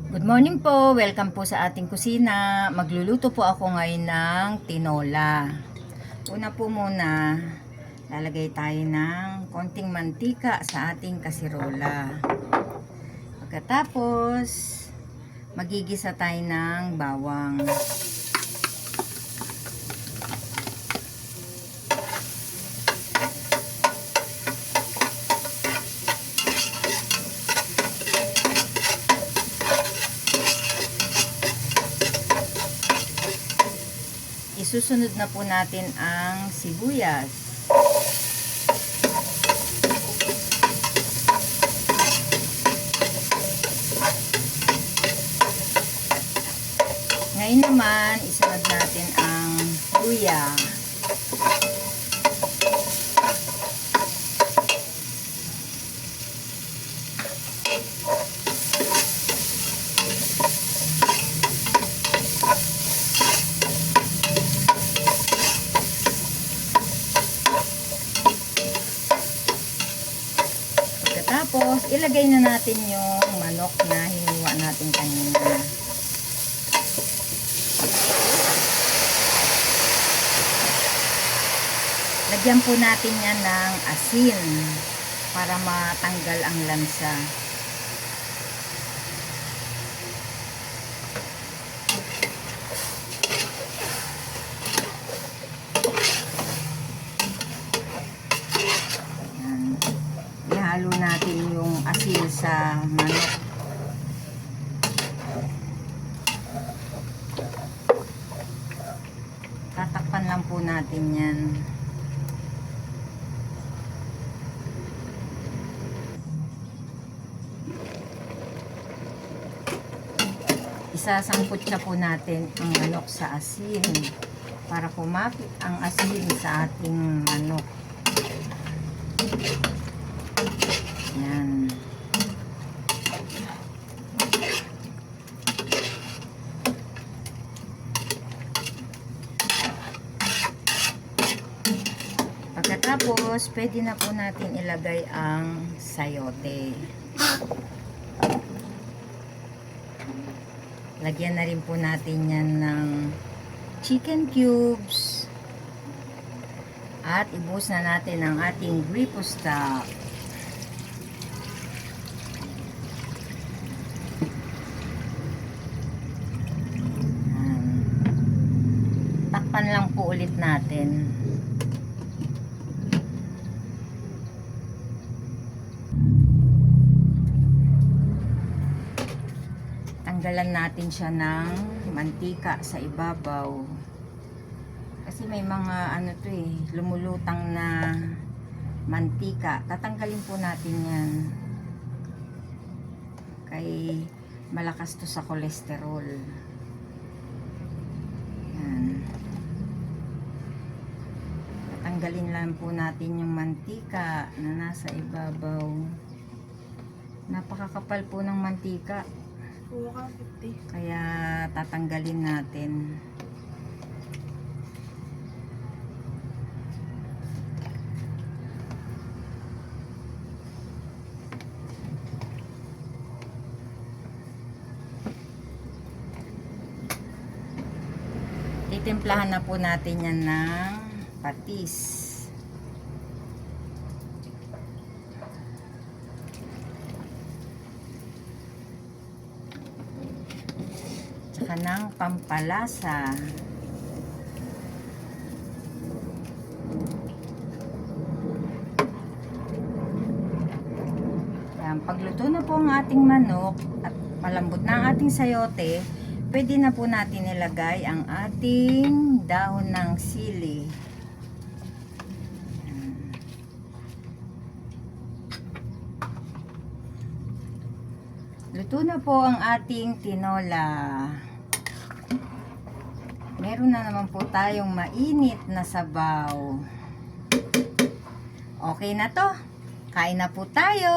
Good morning po, welcome po sa ating kusina. Magluluto po ako ngayon ng tinola. Una po muna, lalagay tayo ng konting mantika sa ating kasirola. Pagkatapos, magigisa tayo ng bawang. Isusunod na po natin ang sibuyas. Ngayon naman, isunod natin ang luya. Tapos, ilagay na natin yung manok na hiniwa natin kanina. Lagyan po natin yan ng asin para matanggal ang lansa. Ihalo natin yung asin sa manok. Tatakpan lang po natin yan. Isasangkot siya po natin ang manok sa asin para kumapit ang asin sa ating manok. Yan. Pagkatapos, pwede na po natin ilagay ang sayote. Lagyan na rin po natin yan ng chicken cubes. At ibuhos na natin ang ating gripo stock. Takpan lang po ulit natin. Tanggalan natin siya ng mantika sa ibabaw. Kasi may mga lumulutang na mantika. Tatanggalin po natin yan. Kay malakas to sa kolesterol. Yan. Tatanggalin lang po natin yung mantika na nasa ibabaw. Napakakapal po ng mantika. Kaya tatanggalin natin. Titimplahan na po natin yan ng patis. Tsaka ng pampalasa. Yan, pagluto na po ang ating manok at malambot na ang ating sayote, pwede na po natin ilagay ang ating dahon ng sili. Luto na po ang ating tinola. Meron na naman po tayong mainit na sabaw. Okay na to. Kain na po tayo.